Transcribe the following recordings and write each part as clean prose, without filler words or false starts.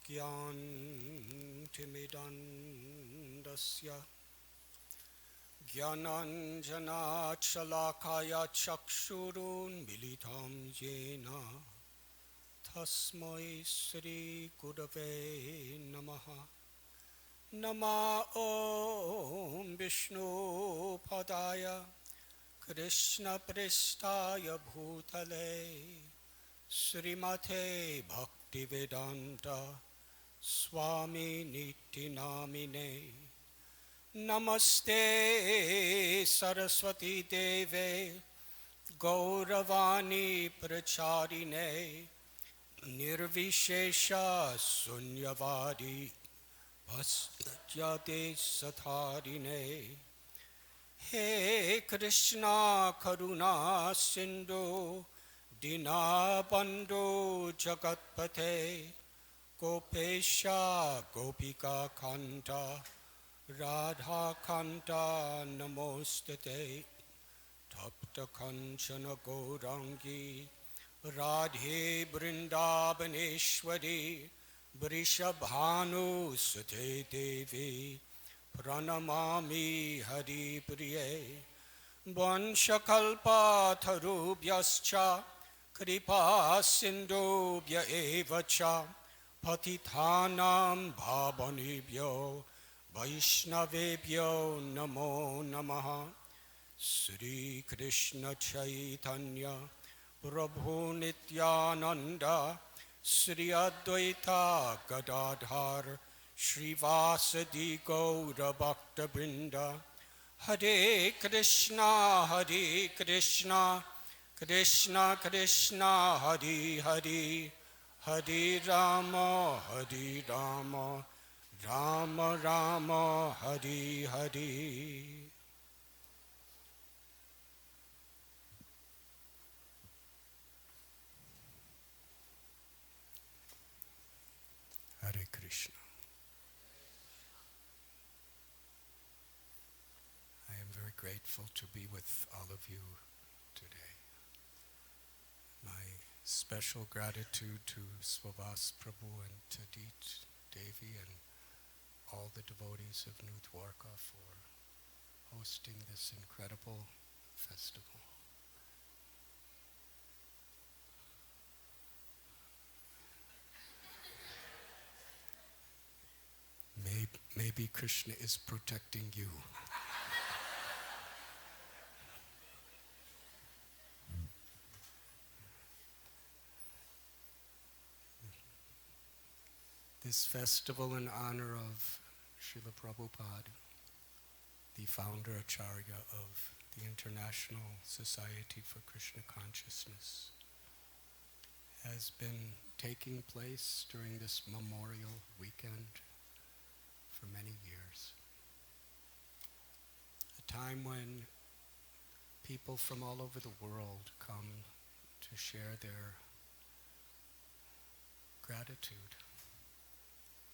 ज्ञानतिमिरन्दस्य ज्ञानाञ्जनाशलाकया चक्षुरुन्मिलितं येन तस्मै श्रीगुरवे नमः। नमः ॐ विष्णुपदाय कृष्णप्रेष्ठाय भूतले श्रीमते भक्तिवेदान्त स्वामी नित्यनामिने। नमस्ते सरस्वती देवे गौरवाणी प्रचारिणे निर्विशेष शून्यवादी भस्त्यादे सधारिणे। हे कृष्णा करुणा सिंधु दीनबन्धो जगत्पते गोपेशा गोपिका कान्त राधा कान्त नमोस्तुते। तप्त कंचन गौरांगी राधे वृंदावनेश्वरी वृषभानुसुते देवी प्रणमामि हरिप्रिये। वंशकल्पतरुभ्यश्च कृपा सिन्धुभ्य एव च पतितानां पावनेभ्यो वैष्णवेभ्यो नमो नमः। श्री कृष्ण चैतन्य प्रभु नित्यानंद श्री अद्वैत गदाधर श्रीवासदि गौर भक्तवृंद। हरे Krishna Krishna Krishna Hare Hare Hare Ram Ram Ram Hare Hare. Hare Krishna. I am very grateful to be with all of you today. My special gratitude to Swabhas Prabhu and Tadit Devi and all the devotees of New Dwarka for hosting this incredible festival. Maybe Krishna is protecting you. This festival in honor of Srila Prabhupada, the founder Acharya of the International Society for Krishna Consciousness, has been taking place during this Memorial Weekend for many years. A time when people from all over the world come to share their gratitude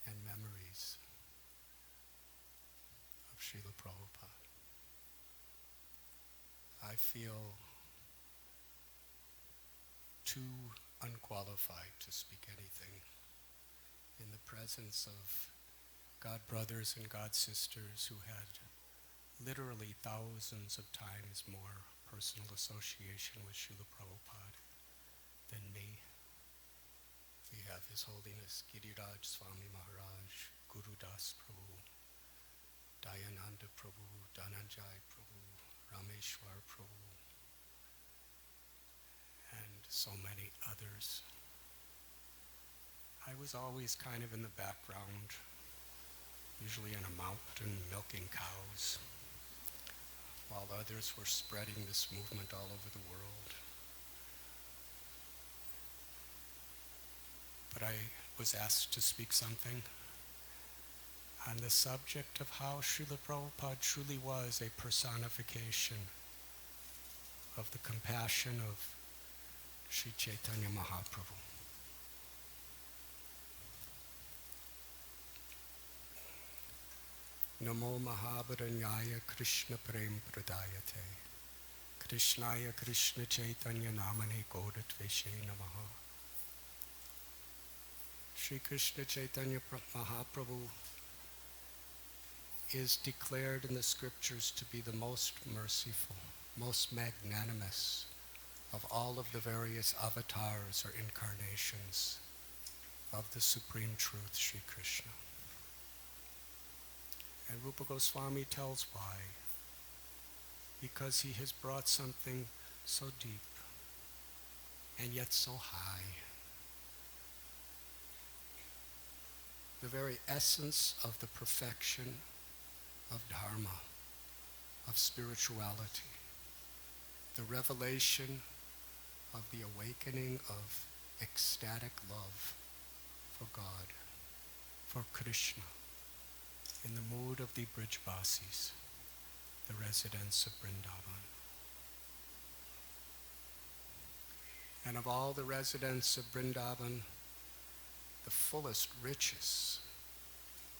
and memories of Srila Prabhupada. I feel too unqualified to speak anything in the presence of God brothers and God sisters who had literally thousands of times more personal association with Srila Prabhupada than me. We have His Holiness Giriraj Swami Maharaj, Guru Das Prabhu, Dayananda Prabhu, Dhananjay Prabhu, Rameshwar Prabhu, and so many others. I was always kind of in the background, usually in a mountain milking cows, while others were spreading this movement all over the world. But I was asked to speak something on the subject of how Srila Prabhupada truly was a personification of the compassion of Sri Chaitanya Mahaprabhu. Namo Mahabharanyaya Krishna Prem Pradayate Krishnaya Krishna Chaitanya Namane Godatveshe Namaha. Sri Krishna Chaitanya Mahaprabhu is declared in the scriptures to be the most merciful, most magnanimous of all of the various avatars or incarnations of the Supreme Truth, Sri Krishna. And Rupa Goswami tells why. Because he has brought something so deep and yet so high. The very essence of the perfection of dharma, of spirituality, the revelation of the awakening of ecstatic love for God, for Krishna, in the mood of the Brijvasis, the residents of Vrindavan. And of all the residents of Vrindavan, the fullest, richest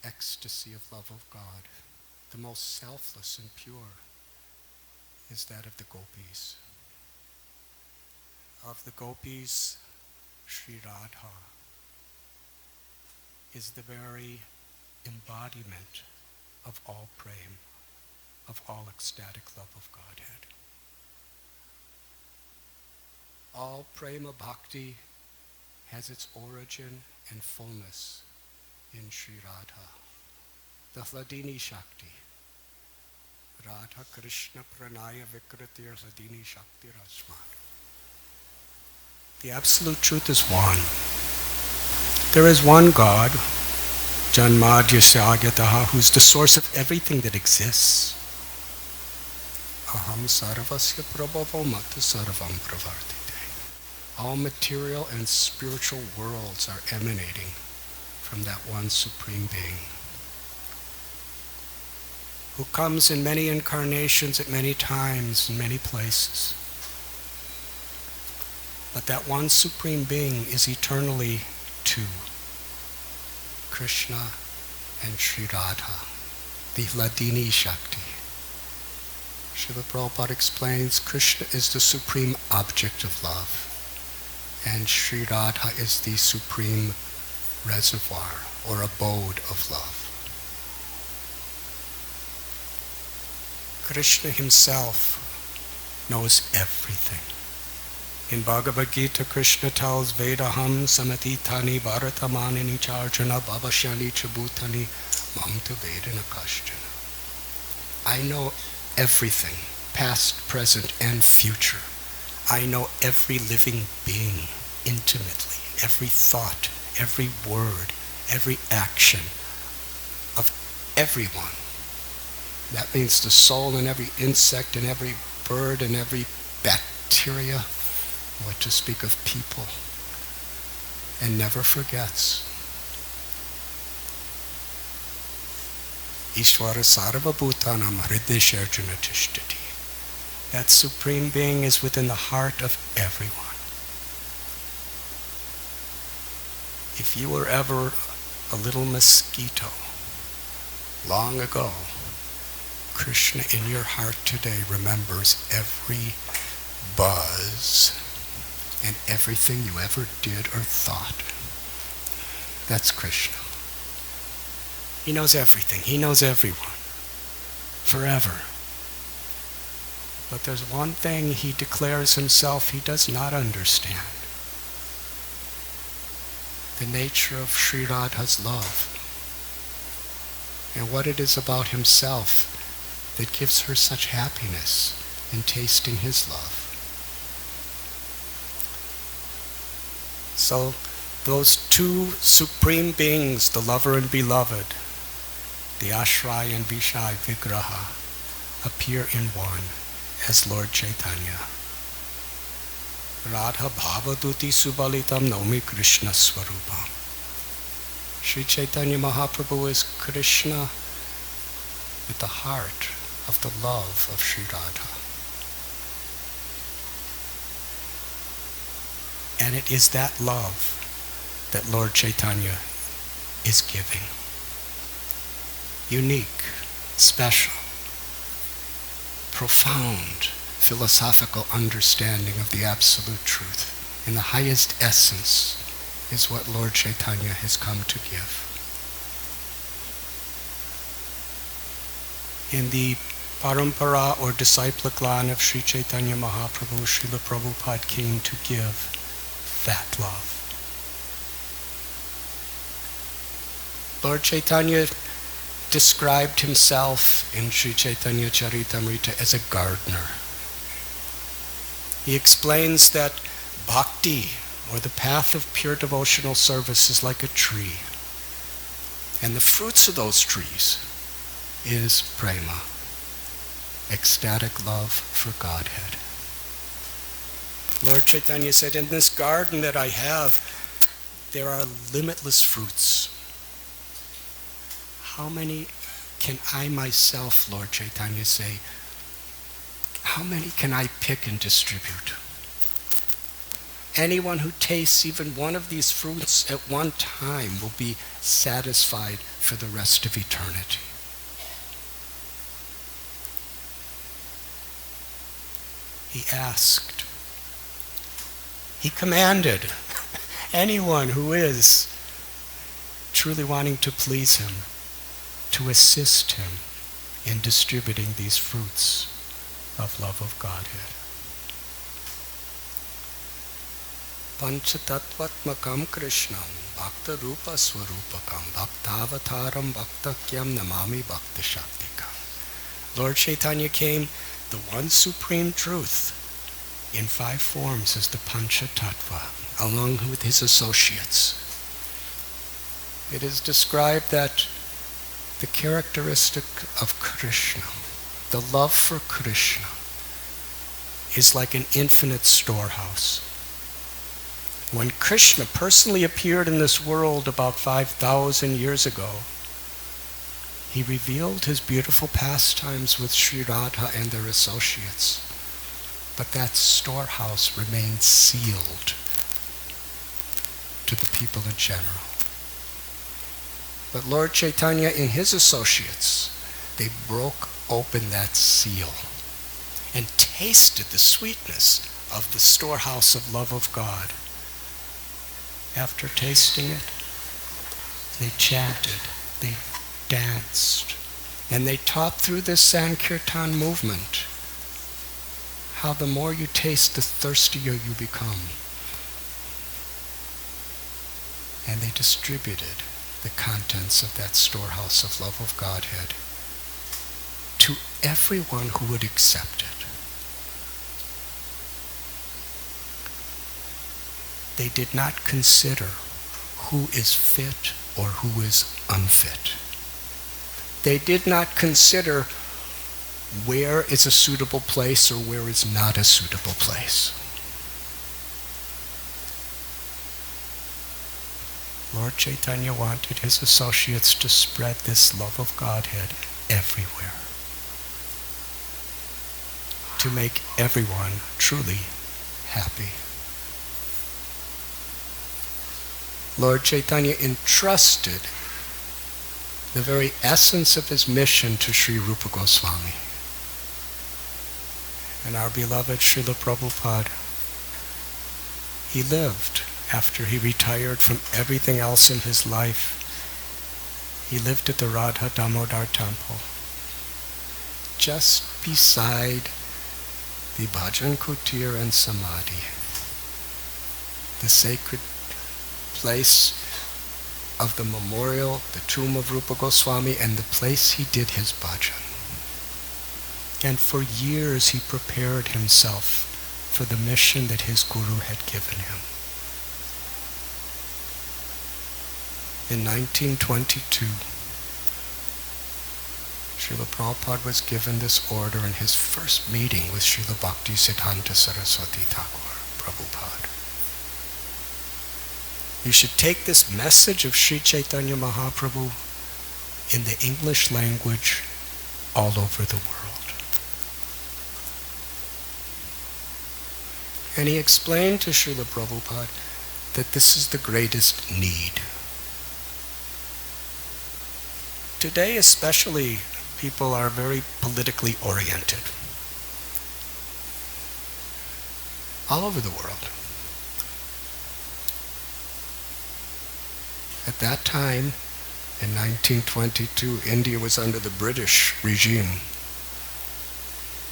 ecstasy of love of God, the most selfless and pure, is that of the gopis. Of the gopis, Sri Radha is the very embodiment of all prema, of all ecstatic love of Godhead. All prema bhakti has its origin and fullness in Sri Radha, the Hladini Shakti. Radha Krishna Pranaya Vikritir Hladini Shakti Rasman. The absolute truth is one. There is one God, Janmadhyasya Agyataha, who's the source of everything that exists. Aham sarvasya prabhavo mata sarvam pravartite. All material and spiritual worlds are emanating from that one Supreme Being, who comes in many incarnations at many times in many places. But that one Supreme Being is eternally two, Krishna and Sri Radha, the Hladini Shakti. Srila Prabhupada explains Krishna is the supreme object of love, and Sri Radha is the supreme reservoir or abode of love. Krishna himself knows everything. In Bhagavad Gita, Krishna tells Vedaham samatitani bharatamanini charjana bhavashyani chabhutani mamta vedana kashjana. I know everything, past, present, and future. I know every living being intimately, every thought, every word, every action of everyone. That means the soul in every insect and every bird and every bacteria, what to speak of people, and never forgets. Ishvara sarva bhutanam hridesharjuna tishtati. That Supreme Being is within the heart of everyone. If you were ever a little mosquito long ago, Krishna in your heart today remembers every buzz and everything you ever did or thought. That's Krishna. He knows everything. He knows everyone. Forever. But there's one thing he declares himself he does not understand. The nature of Sri Radha's love. And what it is about himself that gives her such happiness in tasting his love. So those two supreme beings, the lover and beloved, the Ashray and Vishai Vigraha, appear in one as Lord Chaitanya. Radha Bhavaduti Subalitam Naumi Krishna Swarupam. Sri Chaitanya Mahaprabhu is Krishna with the heart of the love of Sri Radha. And it is that love that Lord Chaitanya is giving. Unique, special, profound philosophical understanding of the absolute truth in the highest essence is what Lord Chaitanya has come to give. In the Parampara or disciplic line of Sri Chaitanya Mahaprabhu, Srila Prabhupada came to give that love. Lord Chaitanya described himself in Sri Chaitanya Charitamrita as a gardener. He explains that bhakti, or the path of pure devotional service, is like a tree. And the fruits of those trees is prema, ecstatic love for Godhead. Lord Chaitanya said, in this garden that I have, there are limitless fruits. How many can I myself, Lord Chaitanya, say, how many can I pick and distribute? Anyone who tastes even one of these fruits at one time will be satisfied for the rest of eternity. He asked, he commanded anyone who is truly wanting to please him to assist him in distributing these fruits of love of Godhead. Panchatattvatmakam Krishnam Bhakta Rupa Swarupakam Bhaktavataram Bhaktakyam Namami Bhakta Shaktikam. Lord Chaitanya came, the one supreme truth, in 5 forms as the Panchatattva, along with his associates. It is described that the characteristic of Krishna, the love for Krishna, is like an infinite storehouse. When Krishna personally appeared in this world about 5,000 years ago, he revealed his beautiful pastimes with Sri Radha and their associates. But that storehouse remained sealed to the people in general. But Lord Chaitanya and his associates, they broke open that seal and tasted the sweetness of the storehouse of love of God. After tasting it, they chanted, they danced, and they taught through this Sankirtan movement how the more you taste, the thirstier you become. And they distributed the contents of that storehouse of love of Godhead to everyone who would accept it. They did not consider who is fit or who is unfit. They did not consider where is a suitable place or where is not a suitable place. Lord Chaitanya wanted his associates to spread this love of Godhead everywhere, to make everyone truly happy. Lord Chaitanya entrusted the very essence of his mission to Sri Rupa Goswami. And our beloved Srila Prabhupada, he lived after he retired from everything else in his life. He lived at the Radha Damodar temple, just beside the Bhajan Kutir and Samadhi, the sacred place of the memorial, the tomb of Rupa Goswami, and the place he did his bhajan. And for years he prepared himself for the mission that his guru had given him. In 1922, Srila Prabhupada was given this order in his first meeting with Srila Bhaktisiddhanta Saraswati Thakur Prabhupada. You should take this message of Sri Chaitanya Mahaprabhu in the English language all over the world. And he explained to Srila Prabhupada that this is the greatest need. Today especially, people are very politically oriented. All over the world. that time, in 1922, India was under the British regime.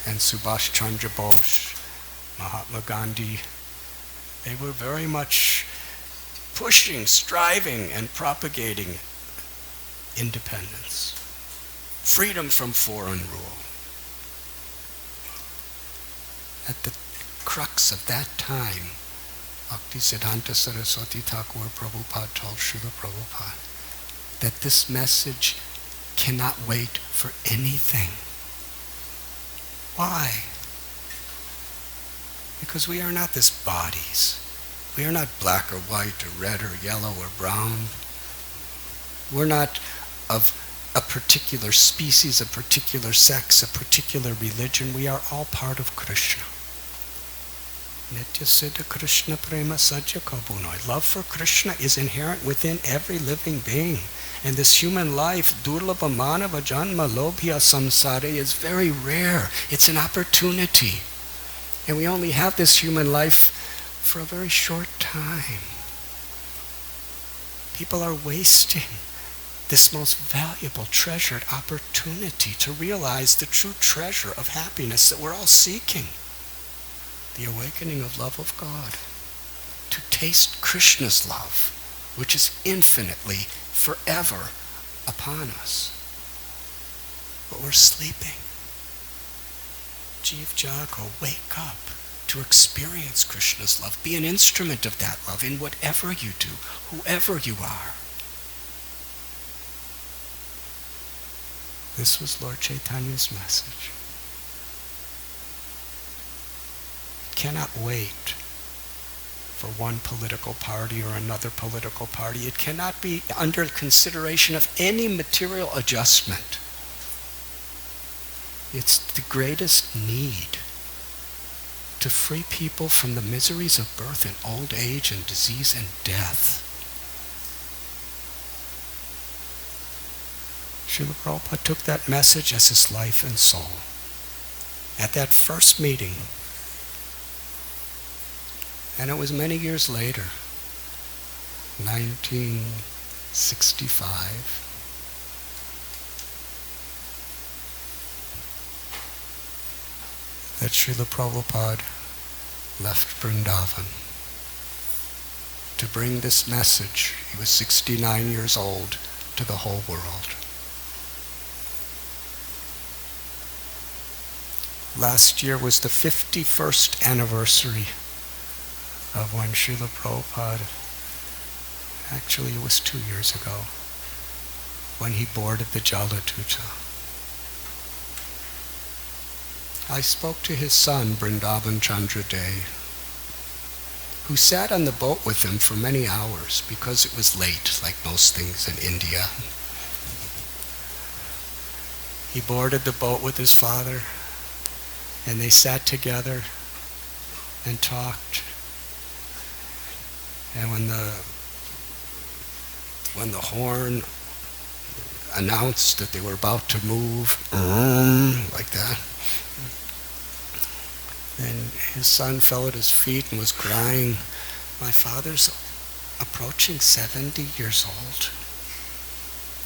And Subhash Chandra Bose, Mahatma Gandhi, they were very much pushing, striving, and propagating independence, freedom from foreign rule. At the crux of that time, Bhaktisiddhanta Saraswati Thakur Prabhupada told Srila Prabhupada that this message cannot wait for anything. Why? Because we are not this bodies. We are not black or white or red or yellow or brown. We're not of a particular species, a particular sex, a particular religion. We are all part of Krishna. Nitya Siddha Krishna prema sajya kabunoi. Love for Krishna is inherent within every living being. And this human life, durlabha manava janma lobhya samsare, is very rare. It's an opportunity. And we only have this human life for a very short time. People are wasting this most valuable, treasured opportunity to realize the true treasure of happiness that we're all seeking. The awakening of love of God. To taste Krishna's love, which is infinitely, forever upon us. But we're sleeping. Jeev Jago, wake up to experience Krishna's love. Be an instrument of that love in whatever you do, whoever you are. This was Lord Chaitanya's message. It cannot wait for one political party or another political party. It cannot be under consideration of any material adjustment. It's the greatest need to free people from the miseries of birth and old age and disease and death. Srila Prabhupada took that message as his life and soul. At that first meeting, and it was many years later, 1965, that Srila Prabhupada left Vrindavan to bring this message. He was 69 years old, to the whole world. Last year was the 51st anniversary of when Srila Prabhupada, actually it was 2 years ago, when he boarded the Jaladuta. I spoke to his son, Vrindavan Chandra Dey, who sat on the boat with him for many hours because it was late, like most things in India. He boarded the boat with his father, and they sat together and talked. And when the horn announced that they were about to move, like that, and his son fell at his feet and was crying. My father's approaching 70 years old.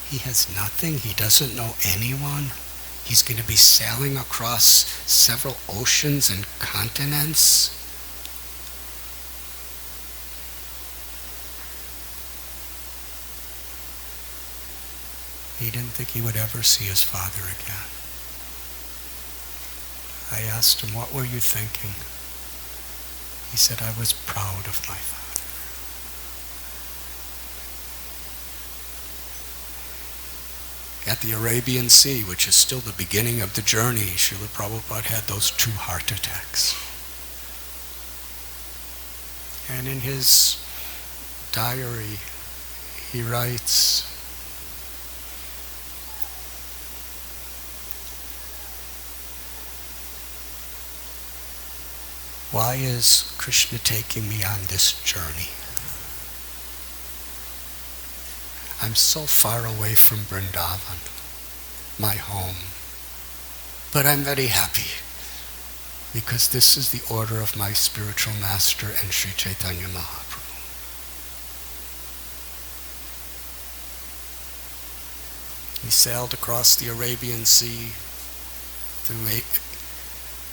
He has nothing. He doesn't know anyone. He's going to be sailing across several oceans and continents. He didn't think he would ever see his father again. I asked him, what were you thinking? He said, I was proud of my father. At the Arabian Sea, which is still the beginning of the journey, Srila Prabhupada had those 2 heart attacks. And in his diary, he writes, why is Krishna taking me on this journey? I'm so far away from Vrindavan, my home. But I'm very happy because this is the order of my spiritual master and Sri Chaitanya Mahaprabhu. He sailed across the Arabian Sea, through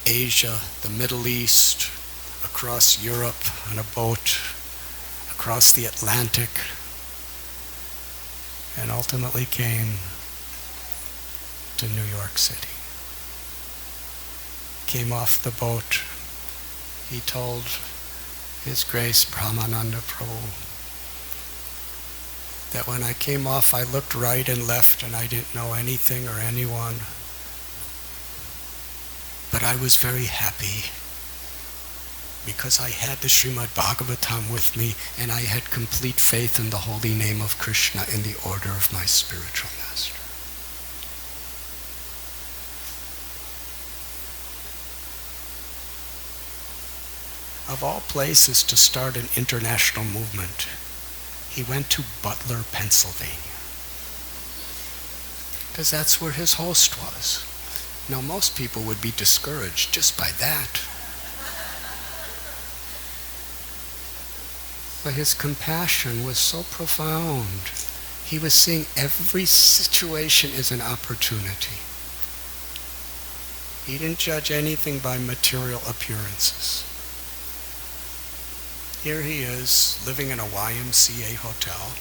Asia, the Middle East, across Europe on a boat, across the Atlantic, and ultimately came to New York City. Came off the boat. He told His Grace Brahmananda Prabhu that when I came off, I looked right and left and I didn't know anything or anyone. But I was very happy because I had the Srimad Bhagavatam with me and I had complete faith in the holy name of Krishna in the order of my spiritual master. Of all places to start an international movement, he went to Butler, Pennsylvania, because that's where his host was. Now, most people would be discouraged just by that. But his compassion was so profound. He was seeing every situation as an opportunity. He didn't judge anything by material appearances. Here he is, living in a YMCA hotel,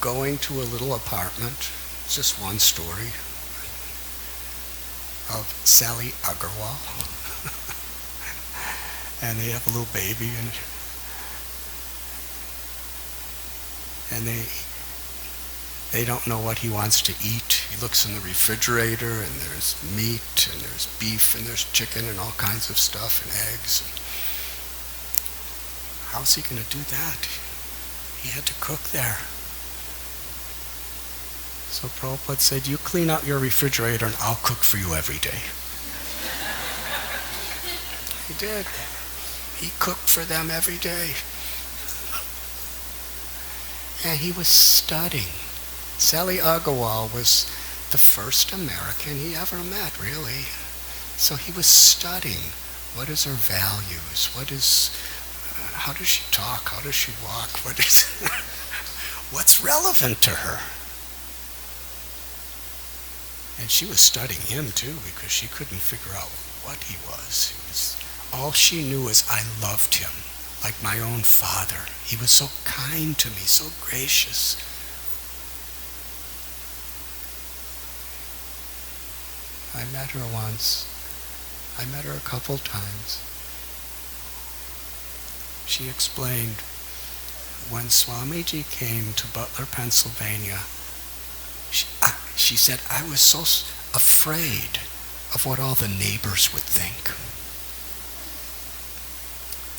going to a little apartment, just one story, of Sally Agarwal. And they have a little baby, and they don't know what he wants to eat. He looks in the refrigerator, and there's meat, and there's beef, and there's chicken, and all kinds of stuff, and eggs. How's he going to do that? He had to cook there. So Prabhupada said, you clean out your refrigerator and I'll cook for you every day. He did. He cooked for them every day. And he was studying. Sally Agarwal was the first American he ever met, really. So he was studying. What is her values? How does she talk? How does she walk? What's relevant to her? And she was studying him too, because she couldn't figure out what he was. All she knew was, I loved him like my own father. He was so kind to me, so gracious. I met her once. I met her a couple times. She explained, when Swamiji came to Butler, Pennsylvania, she said, I was so afraid of what all the neighbors would think.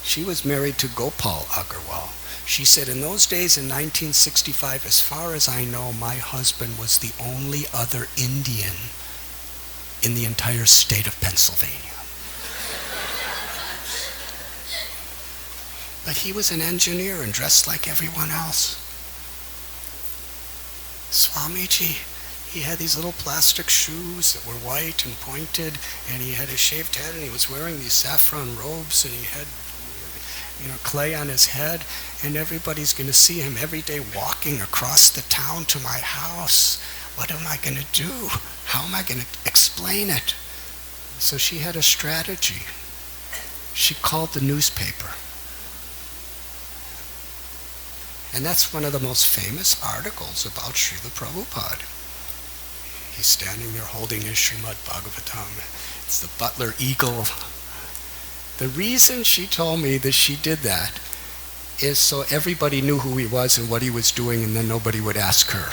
She was married to Gopal Agarwal. She said, in those days in 1965, as far as I know, my husband was the only other Indian in the entire state of Pennsylvania. But he was an engineer and dressed like everyone else. Swamiji, he had these little plastic shoes that were white and pointed, and he had a shaved head, and he was wearing these saffron robes, and he had, clay on his head, and everybody's going to see him every day walking across the town to my house. What am I going to do? How am I going to explain it? So she had a strategy. She called the newspaper. And that's one of the most famous articles about Srila Prabhupada. He's standing there holding his Srimad Bhagavatam. It's the Butler Eagle. The reason she told me that she did that is so everybody knew who he was and what he was doing, and then nobody would ask her.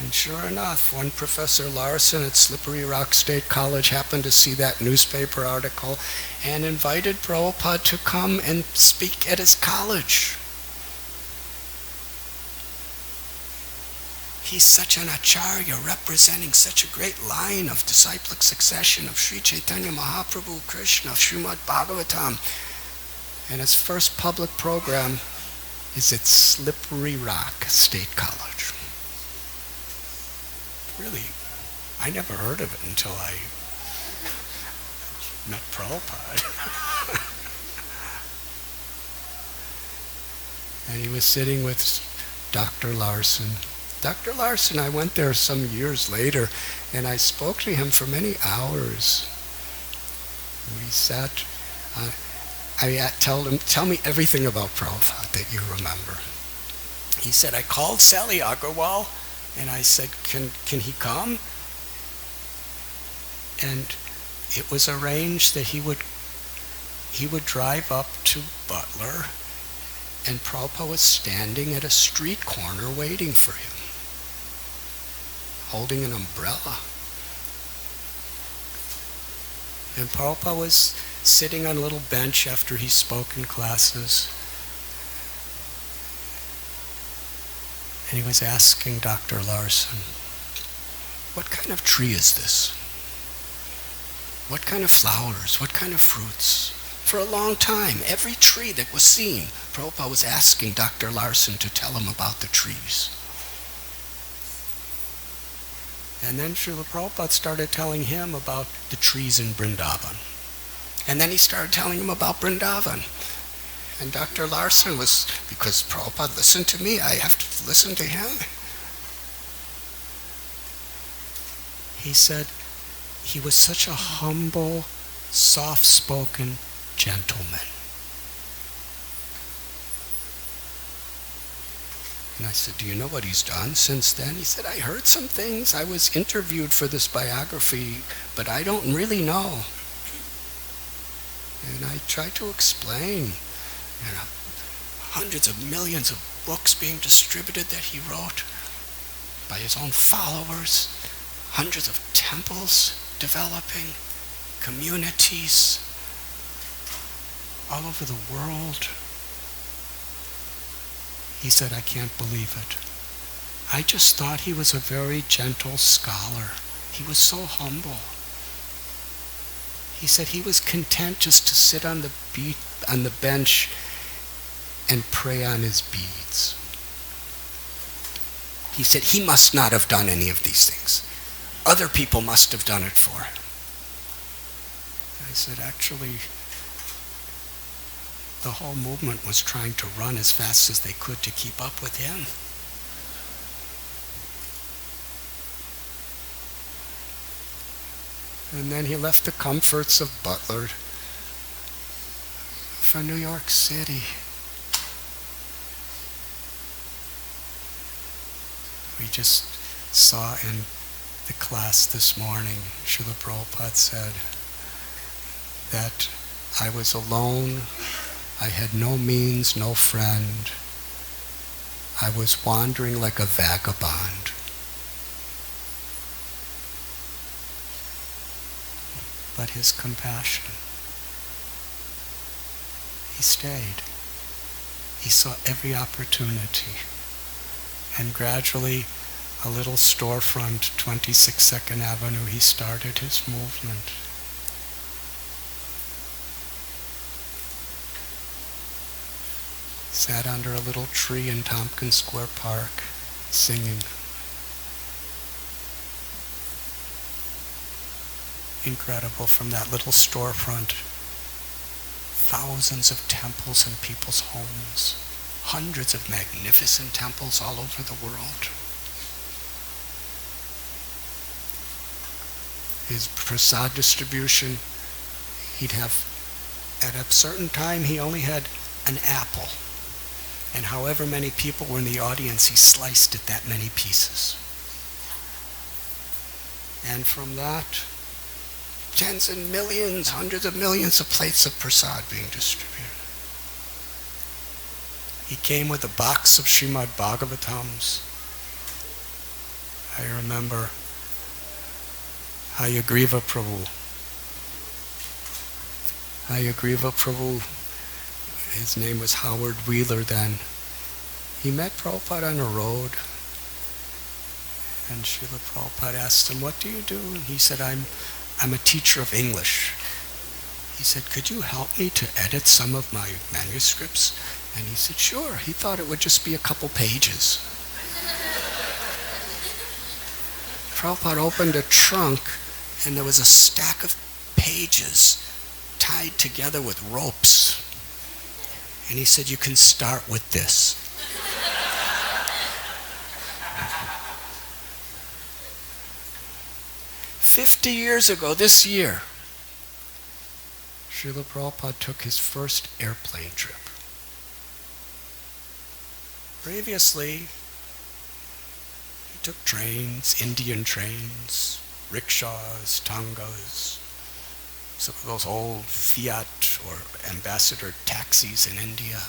And sure enough, one Professor Larson at Slippery Rock State College happened to see that newspaper article and invited Prabhupada to come and speak at his college. He's such an acharya representing such a great line of disciplic succession of Sri Chaitanya Mahaprabhu Krishna, Srimad Bhagavatam. And his first public program is at Slippery Rock State College. Really, I never heard of it until I met Prabhupada. and he was sitting with Dr. Larson. Dr. Larson, I went there some years later, and I spoke to him for many hours. We sat, told him, tell me everything about Prabhupada that you remember. He said, I called Sally Agarwal, and I said, can he come? And it was arranged that he would drive up to Butler, and Prabhupada was standing at a street corner waiting for him, holding an umbrella. And Prabhupada was sitting on a little bench after he spoke in classes. And he was asking Dr. Larson, what kind of tree is this? What kind of flowers? What kind of fruits? For a long time, every tree that was seen, Prabhupada was asking Dr. Larson to tell him about the trees. And then Srila Prabhupada started telling him about the trees in Vrindavan. And then he started telling him about Vrindavan. And Dr. Larson was, because Prabhupada listened to me, I have to listen to him. He said he was such a humble, soft-spoken gentleman. And I said, do you know what he's done since then? He said, I heard some things. I was interviewed for this biography, but I don't really know. And I tried to explain, hundreds of millions of books being distributed that he wrote by his own followers, hundreds of temples developing, communities all over the world. He said, I can't believe it. I just thought he was a very gentle scholar. He was so humble. He said he was content just to sit on the bench and pray on his beads. He said he must not have done any of these things. Other people must have done it for him. I said, actually, the whole movement was trying to run as fast as they could to keep up with him. And then he left the comforts of Butler for New York City. We just saw in the class this morning, Srila Prabhupada said that I was alone, I had no means, no friend. I was wandering like a vagabond. But his compassion, he stayed. He saw every opportunity. And gradually, a little storefront, 26 2nd Avenue, he started his movement. Sat under a little tree in Tompkins Square Park, singing. Incredible, from that little storefront, thousands of temples in people's homes, hundreds of magnificent temples all over the world. His prasad distribution, he'd have, at a certain time, he only had an apple. And however many people were in the audience, he sliced it that many pieces. And from that, tens and millions, hundreds of millions of plates of prasad being distributed. He came with a box of Srimad Bhagavatams. I remember Hayagriva Prabhu. His name was Howard Wheeler then. He met Prabhupada on a road. And Srila Prabhupada asked him, what do you do? And he said, I'm a teacher of English. He said, could you help me to edit some of my manuscripts? And he said, sure. He thought it would just be a couple pages. Prabhupada opened a trunk, and there was a stack of pages tied together with ropes. And he said, you can start with this. $50 ago this year, Srila Prabhupada took his first airplane trip. Previously, he took trains, Indian trains, rickshaws, tangas, some of those old Fiat or ambassador taxis in India,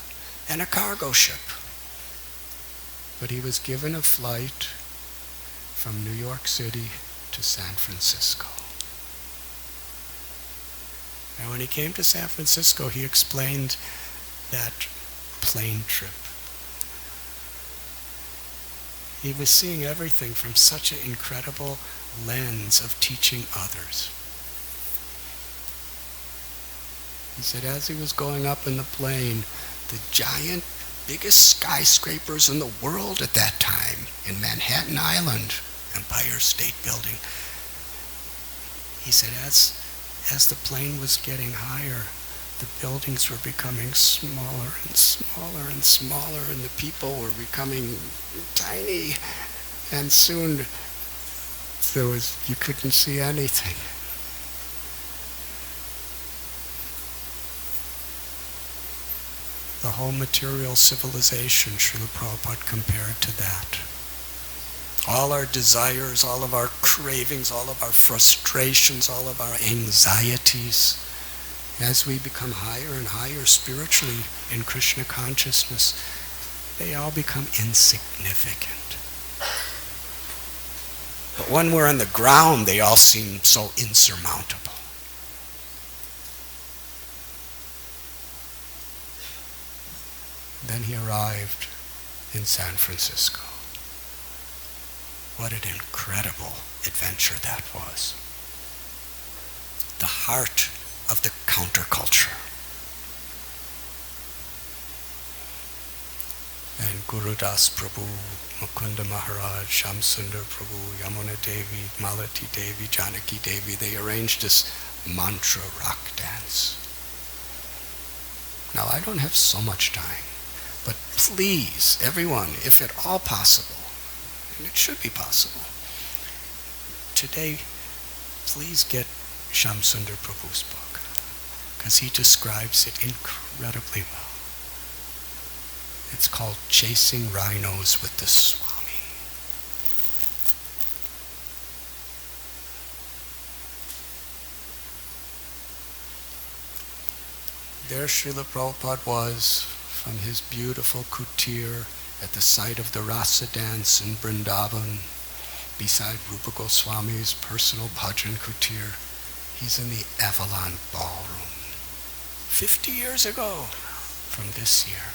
and a cargo ship. But he was given a flight from New York City to San Francisco. And when he came to San Francisco, he explained that plane trip. He was seeing everything from such an incredible lens of teaching others. He said as he was going up in the plane, the giant, biggest skyscrapers in the world at that time, in Manhattan Island, Empire State Building, he said as the plane was getting higher, the buildings were becoming smaller and smaller and smaller, and the people were becoming tiny, and soon you couldn't see anything. The whole material civilization, Srila Prabhupada compared to that. All our desires, all of our cravings, all of our frustrations, all of our anxieties, as we become higher and higher spiritually in Krishna consciousness, they all become insignificant. But when we're on the ground, they all seem so insurmountable. Then he arrived in San Francisco. What an incredible adventure that was. The heart of the counterculture. And Guru Das Prabhu, Mukunda Maharaj, Shamsundar Prabhu, Yamuna Devi, Malati Devi, Janaki Devi, they arranged this mantra rock dance. Now I don't have so much time, but please, everyone, if at all possible, and it should be possible, today, please get Shamsundar Prabhu's book, because he describes it incredibly well. It's called Chasing Rhinos with the Swami. There Srila Prabhupada was from his beautiful kutir at the site of the Rasa dance in Vrindavan, beside Rupa Goswami's personal bhajan kutir. He's in the Avalon Ballroom. 50 years ago from this year.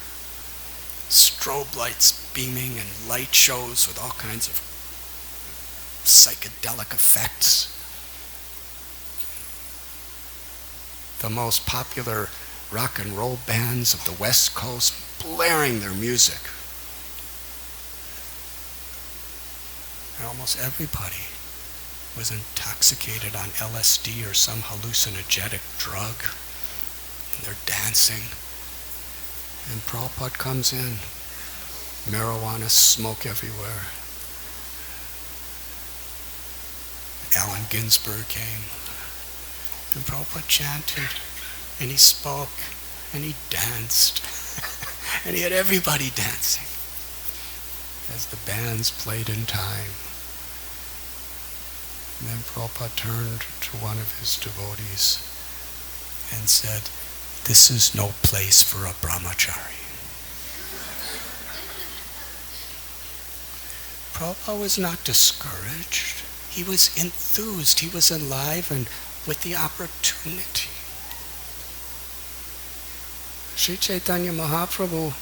Strobe lights beaming and light shows with all kinds of psychedelic effects. The most popular rock and roll bands of the West Coast blaring their music. And almost everybody was intoxicated on LSD or some hallucinogenic drug. And they're dancing. And Prabhupada comes in. Marijuana smoke everywhere. Allen Ginsberg came. And Prabhupada chanted. And he spoke. And he danced. And he had everybody dancing. As the bands played in time. And then Prabhupada turned to one of his devotees and said, "This is no place for a brahmachari." Prabhupada was not discouraged. He was enthused. He was enlivened with the opportunity. Sri Chaitanya Mahaprabhu,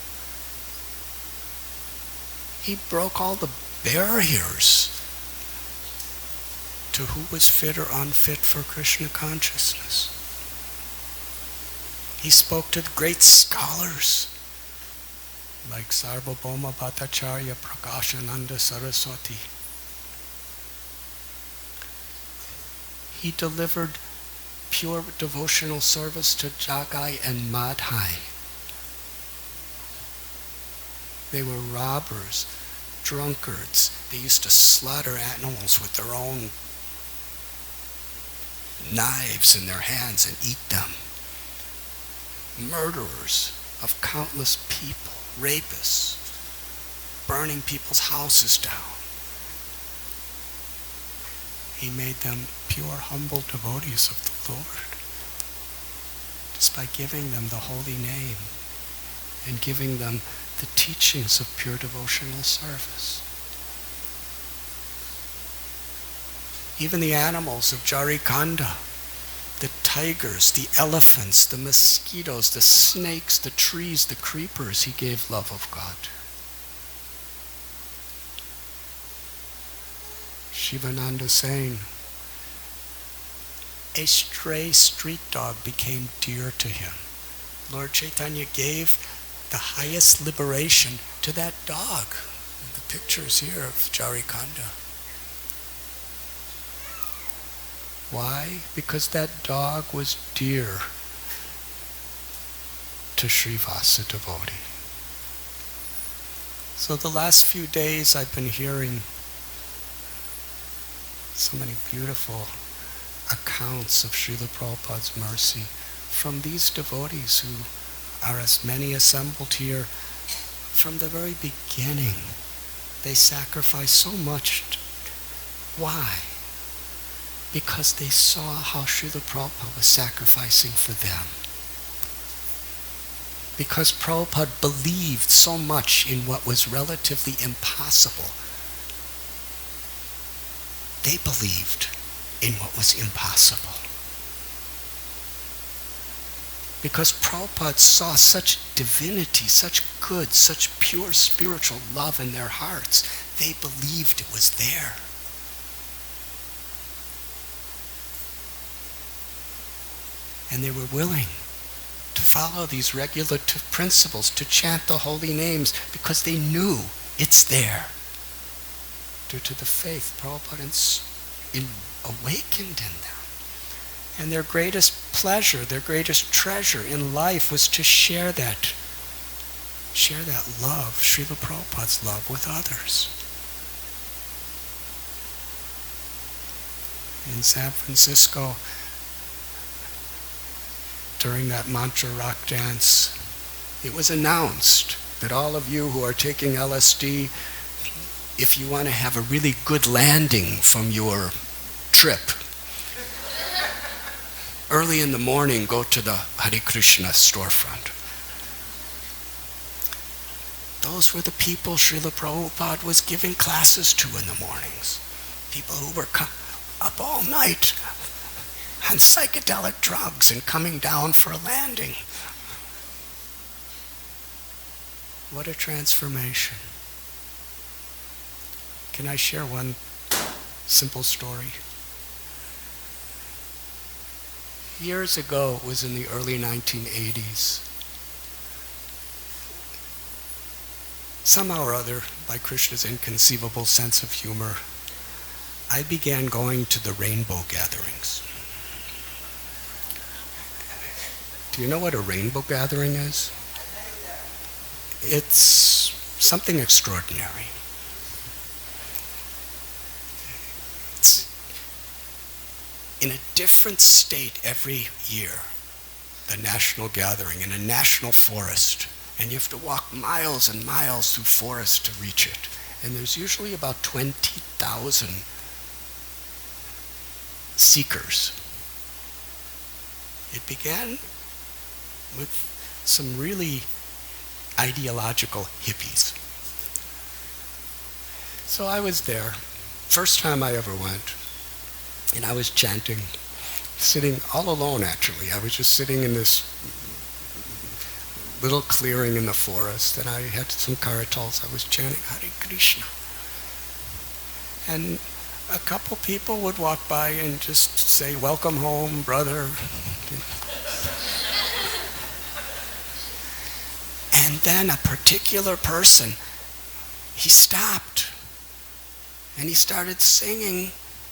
he broke all the barriers to who was fit or unfit for Krishna consciousness. He spoke to the great scholars like Sarvabhauma Bhattacharya Prakashananda Saraswati. He delivered pure devotional service to Jagai and Madhai. They were robbers, drunkards. They used to slaughter animals with their own knives in their hands and eat them. Murderers of countless people, rapists, burning people's houses down. He made them pure, humble devotees of the Lord, just by giving them the holy name and giving them the teachings of pure devotional service. Even the animals of Jarikanda, the tigers, the elephants, the mosquitoes, the snakes, the trees, the creepers, he gave love of God. Shivananda saying, a stray street dog became dear to him. Lord Chaitanya gave the highest liberation to that dog. The pictures here of Jarikanda. Why? Because that dog was dear to Srivasa devotee. So the last few days I've been hearing so many beautiful accounts of Srila Prabhupada's mercy from these devotees who are as many assembled here. From the very beginning, they sacrifice so much. Why? Because they saw how Srila Prabhupada was sacrificing for them. Because Prabhupada believed so much in what was relatively impossible. They believed in what was impossible. Because Prabhupada saw such divinity, such good, such pure spiritual love in their hearts, they believed it was there. And they were willing to follow these regulative principles, to chant the holy names, because they knew it's there. Due to the faith Prabhupada awakened in them. And their greatest pleasure, their greatest treasure in life was to share that love, Srila Prabhupada's love, with others. In San Francisco, during that mantra rock dance, it was announced that all of you who are taking LSD, if you want to have a really good landing from your trip, early in the morning, go to the Hare Krishna storefront. Those were the people Srila Prabhupada was giving classes to in the mornings. People who were up all night on psychedelic drugs and coming down for a landing. What a transformation. Can I share one simple story? Years ago, it was in the early 1980s. Somehow or other, by Krishna's inconceivable sense of humor, I began going to the rainbow gatherings. Do you know what a rainbow gathering is? It's something extraordinary. It's in a different state every year, the national gathering in a national forest. And you have to walk miles and miles through forest to reach it. And there's usually about 20,000 seekers. It began with some really ideological hippies. So I was there, first time I ever went, and I was chanting, sitting all alone actually. I was just sitting in this little clearing in the forest, and I had some karatals. I was chanting Hare Krishna. And a couple people would walk by and just say, "Welcome home, brother." And then a particular person, he stopped and he started singing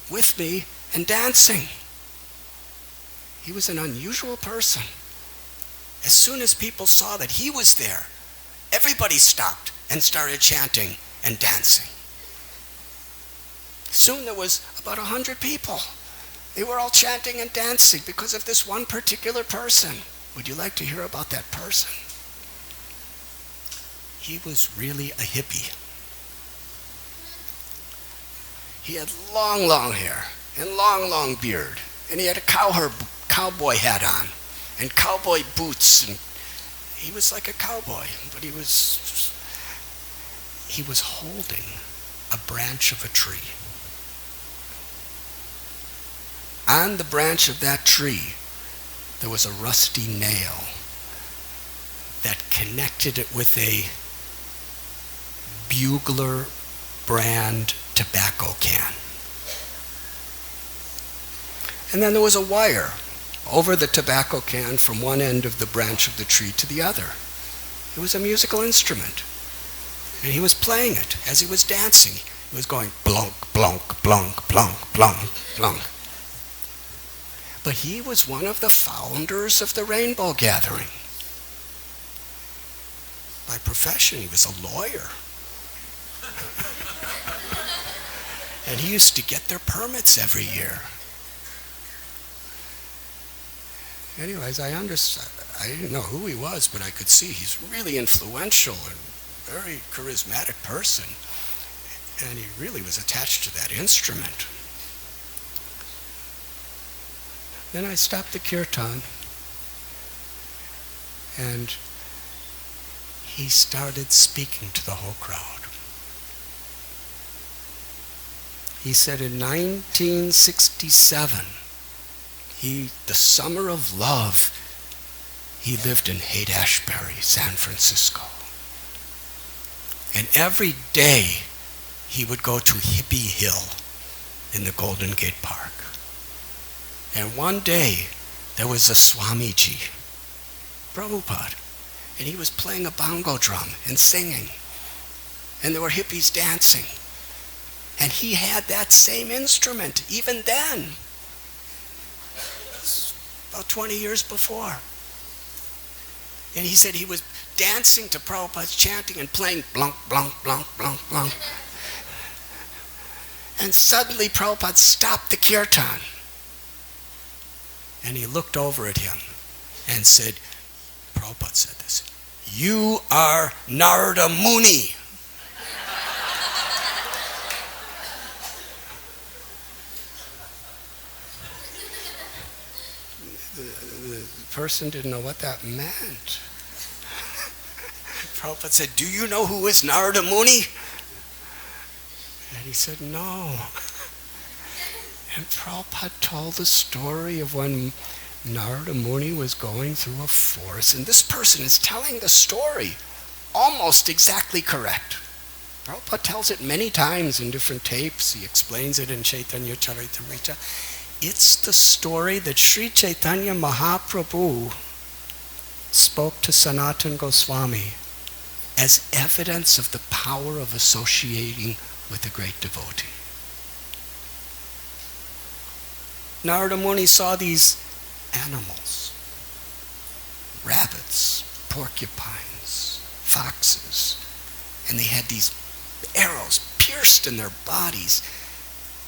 with me and dancing. He was an unusual person. As soon as people saw that he was there, everybody stopped and started chanting and dancing. Soon there was about 100 people. They were all chanting and dancing because of this one particular person. Would you like to hear about that person? He was really a hippie. He had long, long hair and long, long beard. And he had a cowboy hat on and cowboy boots. And he was like a cowboy, but he was holding a branch of a tree. On the branch of that tree, there was a rusty nail that connected it with a Bugler brand tobacco can. And then there was a wire over the tobacco can from one end of the branch of the tree to the other. It was a musical instrument. And he was playing it as he was dancing. He was going blunk, blunk, blunk, blunk, blunk, blunk. But he was one of the founders of the Rainbow Gathering. By profession, he was a lawyer. And he used to get their permits every year. Anyways, I didn't know who he was, but I could see he's really influential and very charismatic person. And he really was attached to that instrument. Then I stopped the kirtan, and he started speaking to the whole crowd. He said in 1967, the summer of love, he lived in Haight-Ashbury, San Francisco. And every day he would go to Hippie Hill in the Golden Gate Park. And one day there was a Swamiji, Prabhupada, and he was playing a bongo drum and singing. And there were hippies dancing. And he had that same instrument even then. About 20 years before. And he said he was dancing to Prabhupada's chanting and playing blunk, blunk, blunk, blunk, blunk. And suddenly Prabhupada stopped the kirtan. And he looked over at him and said, Prabhupada said this, "You are Nara Moni." The person didn't know what that meant. Prabhupada said, "Do you know who is Nara Moni?" And he said, "No." And Prabhupada told the story of when Nara Moni was going through a forest. And this person is telling the story almost exactly correct. Prabhupada tells it many times in different tapes. He explains it in Chaitanya Charitamrita. It's the story that Sri Chaitanya Mahaprabhu spoke to Sanatana Goswami as evidence of the power of associating with a great devotee. Narada Muni saw these animals, rabbits, porcupines, foxes, and they had these arrows pierced in their bodies,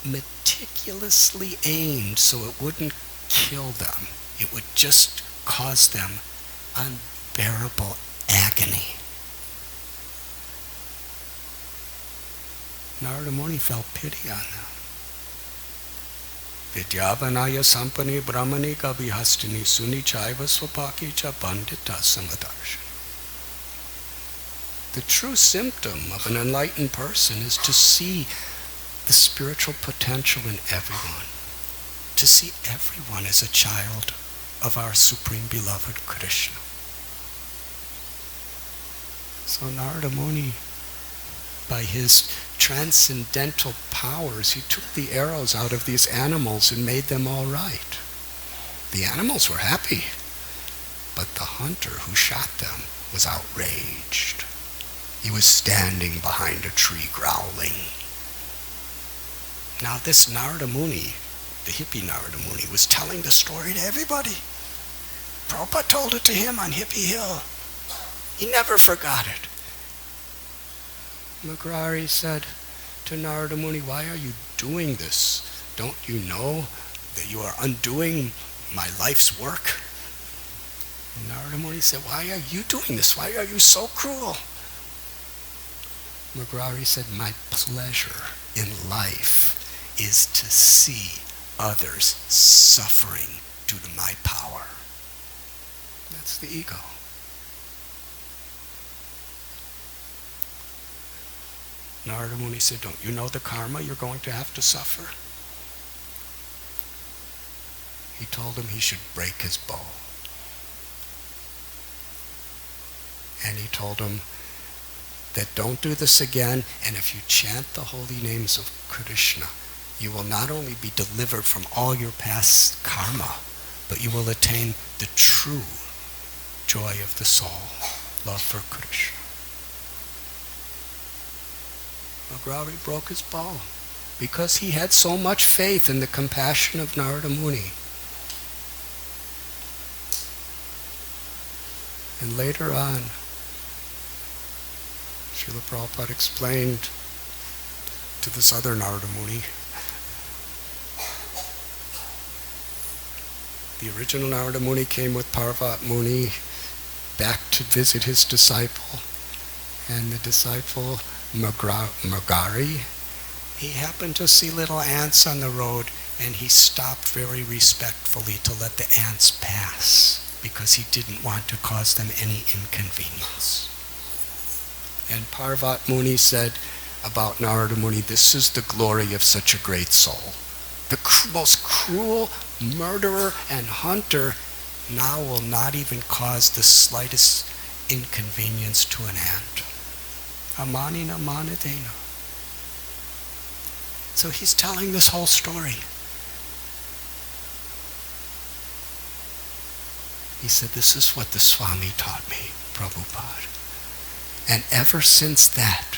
meticulously aimed so it wouldn't kill them. It would just cause them unbearable agony. Narada Muni felt pity on them. Vidyavanaya sampani brahmani kabihastini suni chaiva swapaki cha pandita samadarshan. The true symptom of an enlightened person is to see the spiritual potential in everyone, to see everyone as a child of our Supreme Beloved Krishna. So Narada Muni, by his transcendental powers, he took the arrows out of these animals and made them all right. The animals were happy, but the hunter who shot them was outraged. He was standing behind a tree growling. Now this Narada Muni, the hippie Narada Muni, was telling the story to everybody. Prabhupada told it to him on Hippie Hill. He never forgot it. Magrari said to Narada Muni, why are you doing this? Don't you know that you are undoing my life's work? And Narada Muni said, why are you doing this? Why are you so cruel? Magrari said, my pleasure in life is to see others suffering due to my power. That's the ego. Narada Muni said, don't you know the karma you're going to have to suffer? He told him he should break his bow. And he told him that don't do this again, and if you chant the holy names of Krishna, you will not only be delivered from all your past karma, but you will attain the true joy of the soul, love for Krishna. Magrari broke his bow because he had so much faith in the compassion of Narada Muni. And later on, Srila Prabhupada explained to this other Narada Muni, the original Narada Muni came with Parvat Muni back to visit his disciple, and the disciple Magrari, he happened to see little ants on the road, and he stopped very respectfully to let the ants pass because he didn't want to cause them any inconvenience. And Parvat Muni said about Narada Muni, this is the glory of such a great soul. The most cruel murderer and hunter now will not even cause the slightest inconvenience to an ant. Amanina manadena. So he's telling this whole story. He said, this is what the Swami taught me, Prabhupada. And ever since that,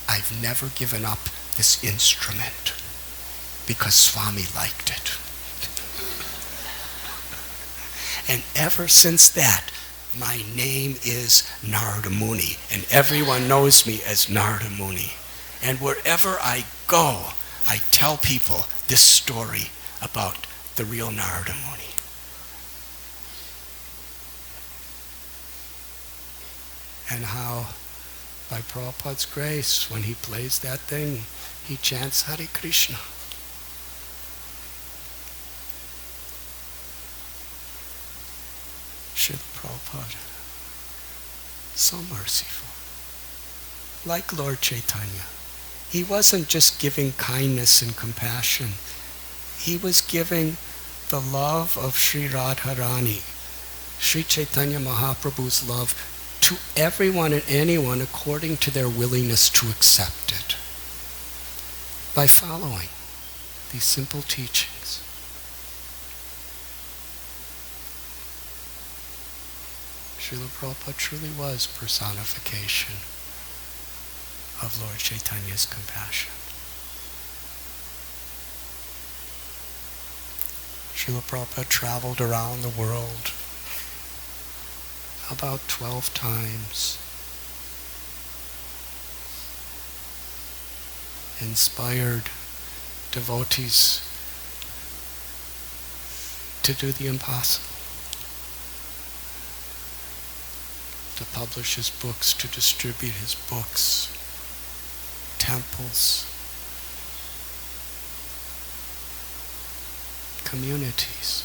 I've never given up this instrument because Swami liked it. And ever since that, my name is Narada Muni, and everyone knows me as Narada Muni. And wherever I go, I tell people this story about the real Narada Muni. And how, by Prabhupada's grace, when he plays that thing, he chants Hare Krishna. Srila Prabhupada, so merciful. Like Lord Chaitanya, he wasn't just giving kindness and compassion. He was giving the love of Sri Radharani, Sri Chaitanya Mahaprabhu's love, to everyone and anyone according to their willingness to accept it, by following these simple teachings. Srila Prabhupada truly was personification of Lord Chaitanya's compassion. Srila Prabhupada traveled around the world about 12 times, inspired devotees to do the impossible, to publish his books, to distribute his books, temples, communities.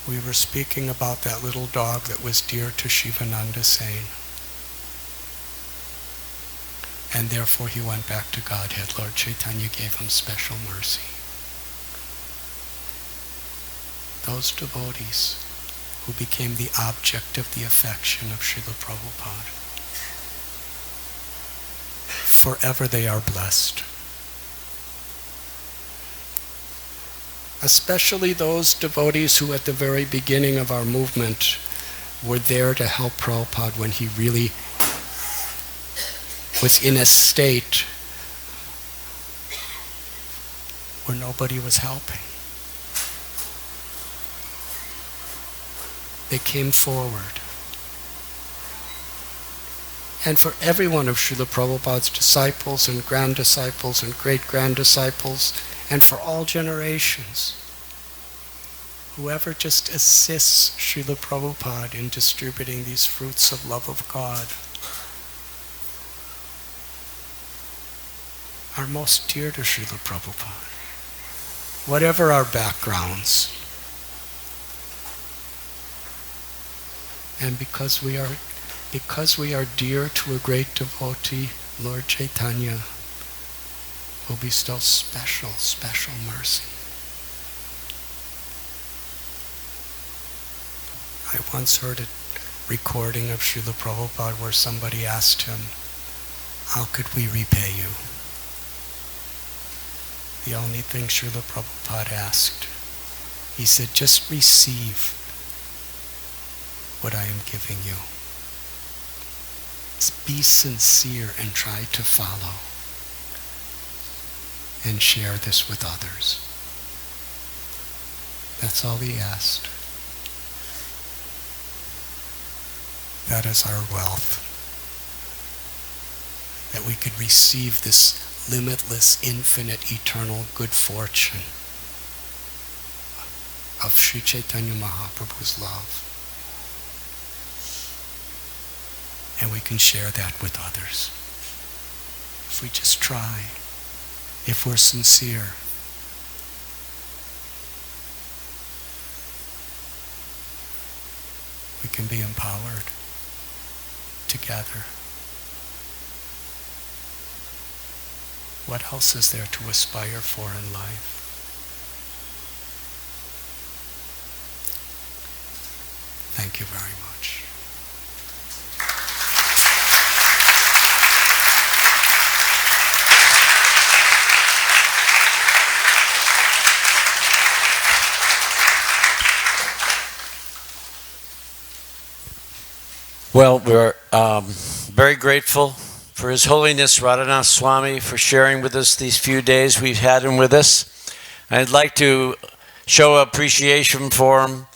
We were speaking about that little dog that was dear to Shivananda Sain. And therefore he went back to Godhead. Lord Chaitanya gave him special mercy. Those devotees who became the object of the affection of Srila Prabhupada, forever they are blessed. Especially those devotees who at the very beginning of our movement were there to help Prabhupada when he really was in a state where nobody was helping. They came forward. And for every one of Srila Prabhupada's disciples and grand-disciples and great-grand-disciples, and for all generations, whoever just assists Srila Prabhupada in distributing these fruits of love of God are most dear to Srila Prabhupada. Whatever our backgrounds. And because we are dear to a great devotee, Lord Chaitanya will bestow special, special mercy. I once heard a recording of Srila Prabhupada where somebody asked him, "How could we repay you?" The only thing Srila Prabhupada asked, he said, "Just receive what I am giving you. Be sincere and try to follow and share this with others." That's all he asked. That is our wealth. That we could receive this limitless, infinite, eternal good fortune of Sri Chaitanya Mahaprabhu's love. And we can share that with others. If we just try, if we're sincere. We can be empowered together. What else is there to aspire for in life? Thank you very much. Well, we're very grateful for His Holiness Radhanath Swami for sharing with us these few days we've had him with us. I'd like to show appreciation for him.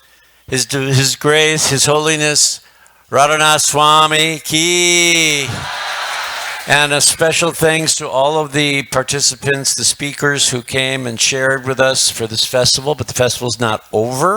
His Grace, His Holiness Radhanath Swami Ki. And a special thanks to all of the participants, the speakers who came and shared with us for this festival, but the festival's not over.